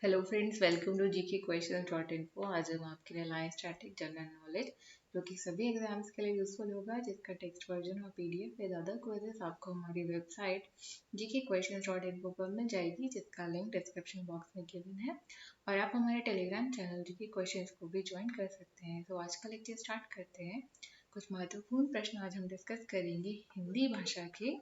Hello friends, welcome to GK question dot info. आज हम आपके लिए लाए स्टैटिक जनरल नॉलेज जो कि सभी एग्जाम्स के लिए यूजफुल होगा, जिसका टेक्स्ट वर्जन और पीडीएफ विद अदर क्विजेस आपको हमारी website GK question dot info पर मिल जाएगी, जिसका लिंक डिस्क्रिप्शन बॉक्स में गिवन है। और आप हमारे टेलीग्राम चैनल जीके क्वेश्चन को भी ज्वाइन कर सकते हैं। तो आज का लेक्चर स्टार्ट करते हैं। कुछ महत्वपूर्ण प्रश्न आज हम डिस्कस करेंगे हिंदी भाषा के।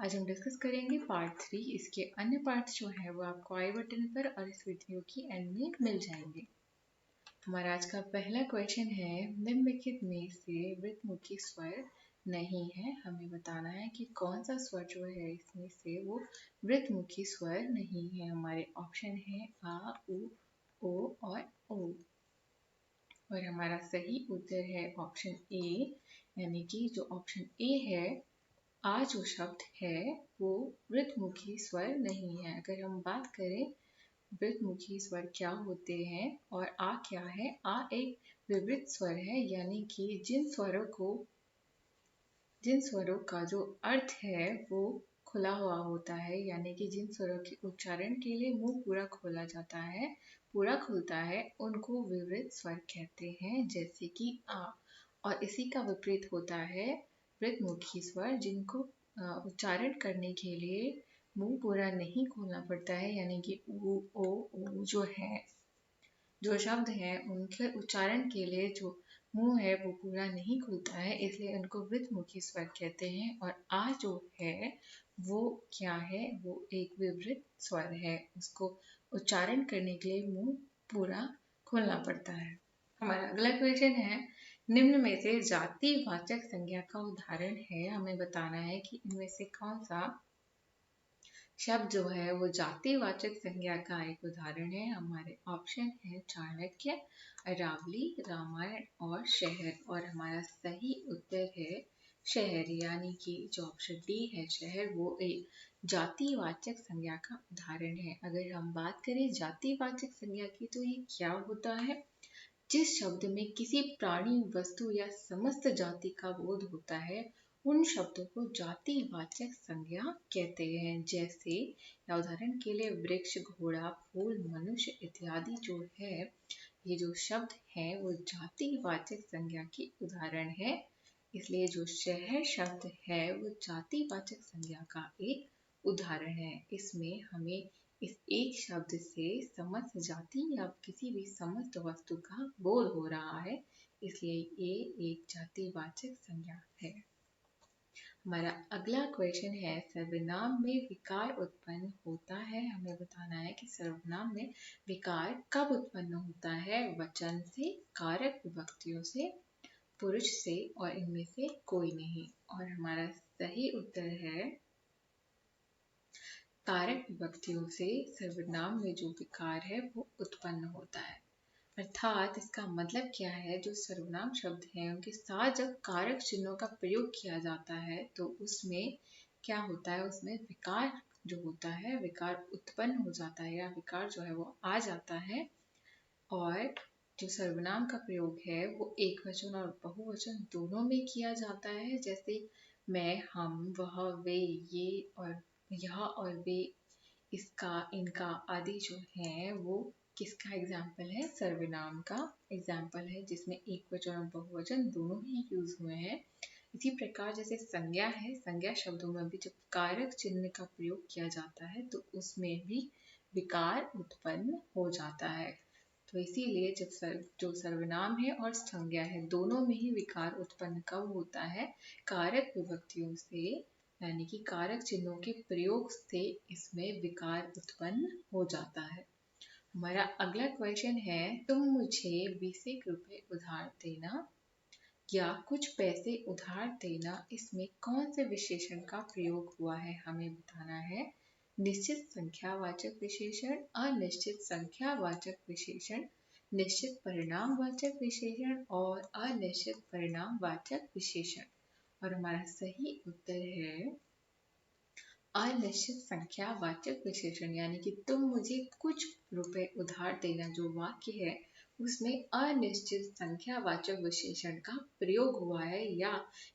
आज हम डिस्कस करेंगे पार्ट 3। इसके अन्य पार्ट्स जो है वो आपको आई बटन पर और इस वीडियो की एंड में मिल जाएंगे। हमारा आज का पहला क्वेश्चन है, निम्नलिखित में से वृत्तमुखी स्वर नहीं है। हमें बताना है कि कौन सा स्वर जो है इसमें से वो वृत्तमुखी स्वर नहीं है। हमारे ऑप्शन है आ, उ, ओ और ओ। और हमारा सही उत्तर है ऑप्शन ए, यानी कि जो ऑप्शन ए है, आ जो शब्द है वो वृत्तमुखी स्वर नहीं है। अगर हम बात करें वृत्तमुखी स्वर क्या होते हैं और आ क्या है, आ एक विवृत स्वर है, यानी कि जिन स्वरों का जो अर्थ है वो खुला हुआ होता है, यानी कि जिन स्वरों के उच्चारण के लिए मुंह पूरा खोला जाता है, पूरा खुलता है, उनको विवृत स्वर कहते हैं, जैसे कि आ। और इसी का विपरीत होता है वृत्तमुखी स्वर, जिनको उच्चारण करने के लिए मुंह पूरा नहीं खोलना पड़ता है, यानी कि ऊ, ओ, ऊ जो शब्द हैं उनके उच्चारण के लिए जो मुंह है वो पूरा नहीं खुलता है, इसलिए उनको वृत्तमुखी स्वर कहते हैं। और आ जो है वो क्या है, वो एक विवृत स्वर है, उसको उच्चारण करने के लिए मुंह पूरा खोलना पड़ता है। हमारा अगला क्वेश्चन है, निम्न में से जातिवाचक संज्ञा का उदाहरण है। हमें बताना है कि इनमें से कौन सा शब्द जो है वो जातिवाचक संज्ञा का एक उदाहरण है। हमारे ऑप्शन है चाणक्य, अरावली, रामायण और शहर। और हमारा सही उत्तर है शहर, यानी कि जो ऑप्शन डी है शहर, वो एक जातिवाचक संज्ञा का उदाहरण है। अगर हम बात करें जातिवाचक संज्ञा की, तो ये क्या होता है? जिस शब्द में किसी प्राणी, वस्तु या समस्त जाति का बोध होता है, उन शब्दों को जातिवाचक संज्ञा कहते हैं। जैसे या उदाहरण के लिए वृक्ष, घोड़ा, फूल, मनुष्य इत्यादि जो है, ये जो शब्द है वो जातिवाचक संज्ञा की उदाहरण है। इसलिए जो शहर शब्द है वो जातिवाचक संज्ञा का एक उदाहरण है। इसमें हमें इस एक शब्द से समस्त जाति या किसी भी समस्त वस्तु का बोध हो रहा है, इसलिए ये एक जातिवाचक संज्ञा है। हमारा अगला क्वेश्चन है, सर्वनाम में विकार उत्पन्न होता है। हमें बताना है कि सर्वनाम में विकार कब उत्पन्न होता है? वचन से, कारक विभक्तियों से, पुरुष से, और इनमें से कोई नहीं। और हमारा सही उत्तर है कारक विभक्तियों से सर्वनाम में जो विकार है वो उत्पन्न होता है। अर्थात इसका मतलब क्या है, जो सर्वनाम शब्द हैं उनके साथ जब कारक चिन्हों का प्रयोग किया जाता है तो उसमें क्या होता है, उसमें विकार जो होता है, विकार उत्पन्न हो जाता है, या विकार जो है वो आ जाता है। और जो सर्वनाम का प्रयोग है वो एक वचन और बहुवचन दोनों में किया जाता है, जैसे मैं, हम, वह, वे, ये और यह और वे, इसका, इनका आदि जो है वो किसका एग्जाम्पल है? सर्वनाम का एग्जाम्पल है, जिसमें एक वचन और बहुवचन दोनों ही यूज हुए हैं। इसी प्रकार जैसे संज्ञा है, संज्ञा शब्दों में भी जब कारक चिन्ह का प्रयोग किया जाता है तो उसमें भी विकार उत्पन्न हो जाता है। तो इसीलिए जो सर्वनाम है और संज्ञा है, दोनों में ही विकार उत्पन्न कब होता है? कारक विभक्तियों से, यानी कि कारक चिन्हों के प्रयोग से इसमें विकार उत्पन्न हो जाता है। हमारा अगला क्वेश्चन है, तुम मुझे 20 रुपए उधार देना या कुछ पैसे उधार देना, इसमें कौन से विशेषण का प्रयोग हुआ है? हमें बताना है। निश्चित संख्यावाचक विशेषण, अनिश्चित संख्यावाचक विशेषण, निश्चित परिणामवाचक विशेषण और अनिश्चित परिणामवाचक विशेषण। और हमारा सही उत्तर है अनिश्चित संख्यावाचक विशेषण, यानी कि तुम मुझे कुछ रुपए उधार देना जो वाक्य है उसमें अनिश्चित संख्यावाचक विशेषण का प्रयोग हुआ है, या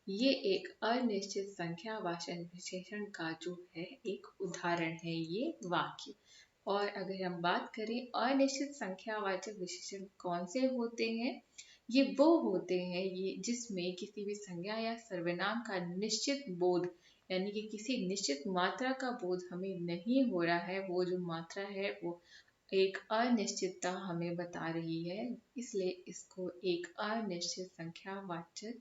ये एक अनिश्चित संख्यावाचक विशेषण का जो है एक उदाहरण है ये वाक्य। और अगर हम बात करें अनिश्चित संख्यावाचक विशेषण कौन से होते हैं, ये वो होते हैं ये जिसमें किसी भी संज्ञा या सर्वनाम का निश्चित बोध, यानी कि किसी निश्चित मात्रा का बोध हमें नहीं हो रहा है, वो जो मात्रा है वो एक अनिश्चितता हमें बता रही है, इसलिए इसको एक अनिश्चित संख्यावाचक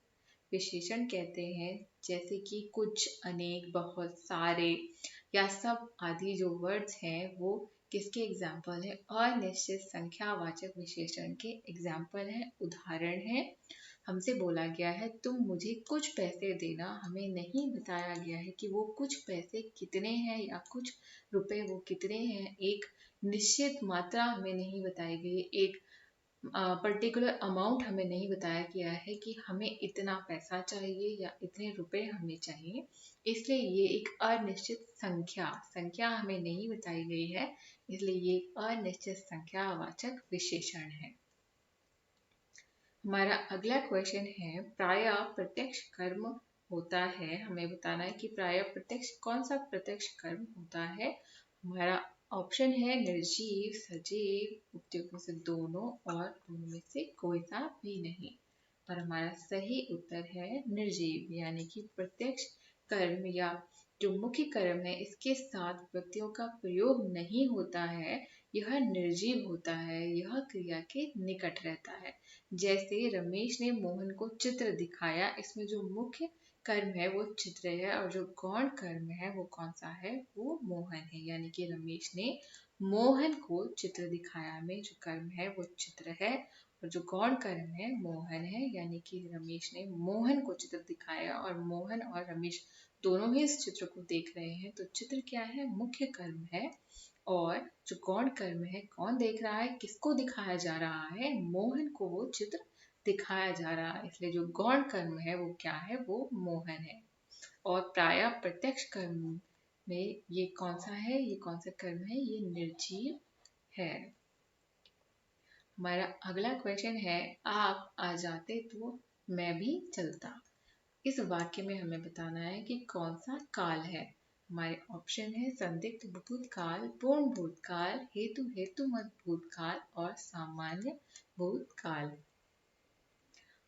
विशेषण कहते हैं। जैसे कि कुछ, अनेक, बहुत, सारे या सब आदि जो वर्ड्स हैं वो किसके एग्जाम्पल है, अनिश्चित संख्यावाचक विशेषण के एग्जाम्पल है, उदाहरण है। हमसे बोला गया है तुम मुझे कुछ पैसे देना, हमें नहीं बताया गया है कि वो कुछ पैसे कितने हैं या कुछ रुपए वो कितने हैं, एक निश्चित मात्रा हमें नहीं बताई गई, एक पर्टिकुलर अमाउंट हमें नहीं बताया गया है कि हमें इतना पैसा चाहिए या इतने रुपए हमें चाहिए, इसलिए ये एक अनिश्चित संख्या हमें नहीं बताई गई है, इसलिए ये अनिश्चित संख्यावाचक विशेषण है। हमारा अगला क्वेश्चन है, प्राय प्रत्यक्ष कर्म होता है, हमें बताना है कि प्राय प्रत्यक्ष कौन सा प्रत्यक्ष कर्म होता है। हमारा ऑप्शन है निर्जीव, सजीव, उपयुक्त से दोनों और दोनों में से कोई सा भी नहीं। और हमारा सही उत्तर है निर्जीव, यानी कि प्रत्यक्ष कर्म या जो मुख्य कर्म है इसके साथ व्यक्तियों का प्रयोग नहीं होता है, यह निर्जीव होता है, यह क्रिया के निकट रहता है। जैसे रमेश ने मोहन को चित्र दिखाया, इसमें जो मुख्य कर्म है वो चित्र है और जो गौण कर्म है वो कौन सा है, वो मोहन है, यानी कि रमेश ने मोहन को चित्र दिखाया में जो कर्म है वो चित्र है और जो गौण कर्म है मोहन है, यानी कि रमेश ने मोहन को चित्र दिखाया और मोहन और रमेश दोनों ही इस चित्र को देख रहे हैं, तो चित्र क्या है, मुख्य कर्म है। और जो गौण कर्म है, कौन देख रहा है, किसको दिखाया जा रहा है, मोहन को वो चित्र दिखाया जा रहा है, इसलिए जो गौण कर्म है वो क्या है, वो मोहन है। और प्राय प्रत्यक्ष कर्म में ये कौन सा है, ये कौन सा कर्म है, ये निर्जीव है। हमारा अगला क्वेश्चन है, आप आ जाते तो मैं भी चलता। इस वाक्य में हमें बताना है कि कौन सा काल है। हमारे ऑप्शन है संदिग्ध भूतकाल, पूर्ण भूतकाल, हेतु हेतुमत भूतकाल और सामान्य भूतकाल।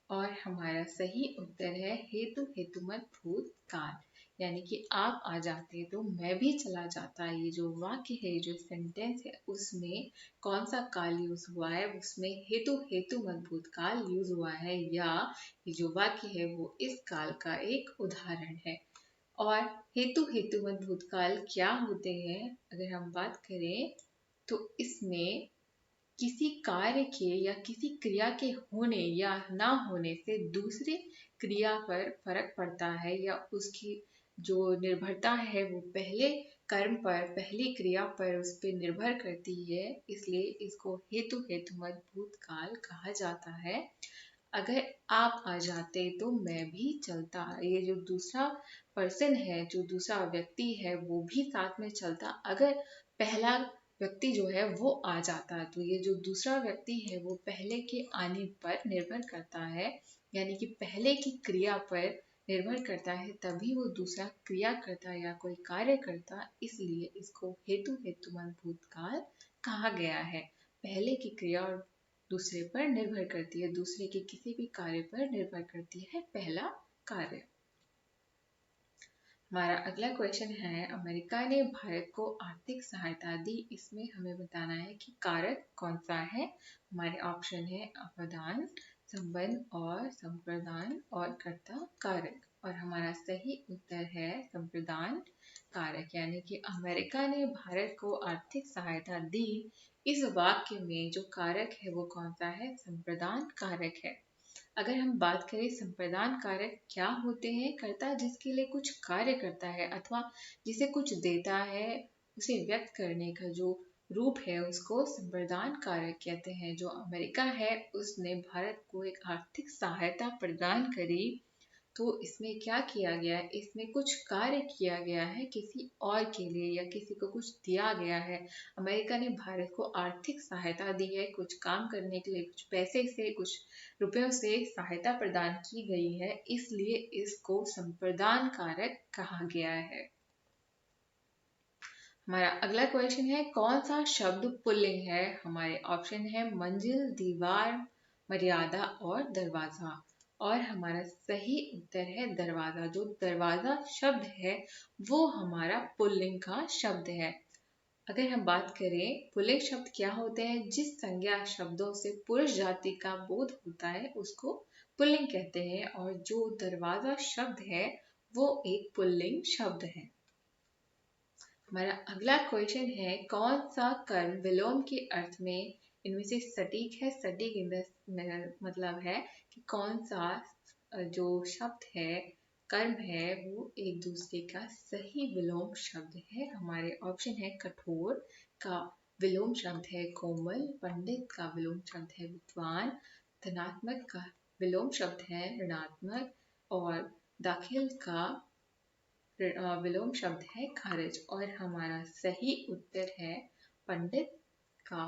और हमारा सही उत्तर है हेतु हेतुमत भूतकाल, यानी कि आप आ जाते तो मैं भी चला जाता। ये जो वाक्य है, जो सेंटेंस है, उसमें कौन सा काल यूज हुआ है, उसमें हेतु हेतुमत भूतकाल यूज हुआ है, या ये जो वाक्य है वो इस काल का एक उदाहरण है। और हेतु हेतुमत भूतकाल क्या होते हैं, अगर हम बात करें तो इसमें किसी कार्य के या किसी क्रिया के होने या ना होने से दूसरी क्रिया पर फर्क पड़ता है, या उसकी जो निर्भरता है वो पहले कर्म पर, पहली क्रिया पर उस पर निर्भर करती है, इसलिए इसको हेतु हेतुमत भूतकाल कहा जाता है। अगर आप आ जाते तो मैं भी चलता, ये जो दूसरा पर्सन है, जो दूसरा व्यक्ति है वो भी साथ में चलता अगर पहला व्यक्ति जो है वो आ जाता है, तो ये जो दूसरा व्यक्ति है वो पहले के आने पर निर्भर करता है, यानी कि पहले की क्रिया पर निर्भर करता है, तभी वो दूसरा क्रिया करता या कोई कार्य करता, इसलिए इसको हेतु हेतुमत भूतकाल कहा गया है। पहले की क्रिया और दूसरे पर निर्भर करती है, दूसरे के किसी भी कार्य पर निर्भर करती है पहला कार्य। हमारा अगला क्वेश्चन है, अमेरिका ने भारत को आर्थिक सहायता दी, इसमें हमें बताना है कि कारक कौन सा है। हमारे ऑप्शन है अपदान, संबंध और संप्रदान और कर्ता कारक। और हमारा सही उत्तर है संप्रदान कारक, यानी कि अमेरिका ने भारत को आर्थिक सहायता दी, इस वाक्य में जो कारक है वो कौन सा है, संप्रदान कारक है। अगर हम बात करें संप्रदान कारक क्या होते हैं, कर्ता जिसके लिए कुछ कार्य करता है अथवा जिसे कुछ देता है, उसे व्यक्त करने का जो रूप है उसको संप्रदान कारक कहते हैं। जो अमेरिका है उसने भारत को एक आर्थिक सहायता प्रदान करी, तो इसमें क्या किया गया है, इसमें कुछ कार्य किया गया है किसी और के लिए या किसी को कुछ दिया गया है। अमेरिका ने भारत को आर्थिक सहायता दी है, कुछ काम करने के लिए कुछ पैसे से, कुछ रुपयों से सहायता प्रदान की गई है, इसलिए इसको संप्रदान कारक कहा गया है। हमारा अगला क्वेश्चन है, कौन सा शब्द पुल्लिंग है? हमारे ऑप्शन है मंजिल, दीवार, मर्यादा और दरवाजा। और हमारा सही उत्तर है दरवाजा। जो दरवाजा शब्द है वो हमारा पुल्लिंग का शब्द है। अगर हम बात करें पुल्लिंग शब्द क्या होते हैं, जिस संज्ञा शब्दों से पुरुष जाति का बोध होता है उसको पुल्लिंग कहते हैं। और जो दरवाजा शब्द है वो एक पुल्लिंग शब्द है। हमारा अगला क्वेश्चन है, कौन सा कर्म विलोम के अर्थ में इनमें से सटीक है? सटीक इन द मतलब है कि कौन सा जो शब्द है, कर्म है, वो एक दूसरे का सही विलोम शब्द है। हमारे ऑप्शन है कठोर का विलोम शब्द है कोमल, पंडित का विलोम शब्द है विद्वान, धनात्मक का विलोम शब्द है ऋणात्मक और दाखिल का विलोम शब्द है खारिज। और हमारा सही उत्तर है पंडित का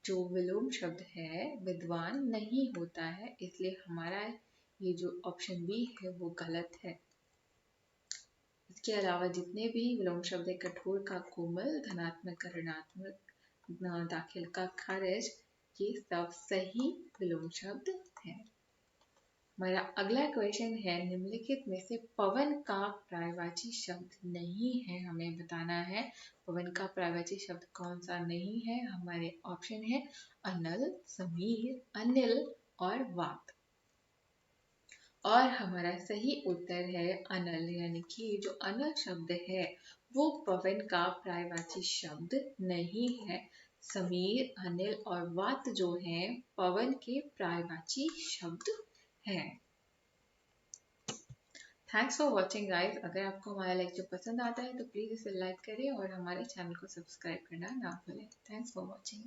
जो विलोम शब्द है विद्वान नहीं होता है, इसलिए हमारा ये जो ऑप्शन बी है वो गलत है। इसके अलावा जितने भी विलोम शब्द है, कठोर का कोमल, धनात्मक का ऋणात्मक, दाखिल का खारिज, ये सब सही विलोम शब्द है। हमारा अगला क्वेश्चन है, निम्नलिखित में से पवन का पर्यायवाची शब्द नहीं है? हमें बताना है पवन का पर्यायवाची शब्द कौन सा नहीं है। हमारे ऑप्शन है अनल, समीर, अनिल और वात। और हमारा सही उत्तर है अनल, यानी कि जो अनल शब्द है वो पवन का पर्यायवाची शब्द नहीं है। समीर, अनिल और वात जो हैं पवन के पर्यायवाची शब्द हैं। Thanks for watching guys. अगर आपको हमारा लेक्चर पसंद आता है तो प्लीज़ इसे लाइक करें और हमारे चैनल को सब्सक्राइब करना ना भूलें। Thanks for watching.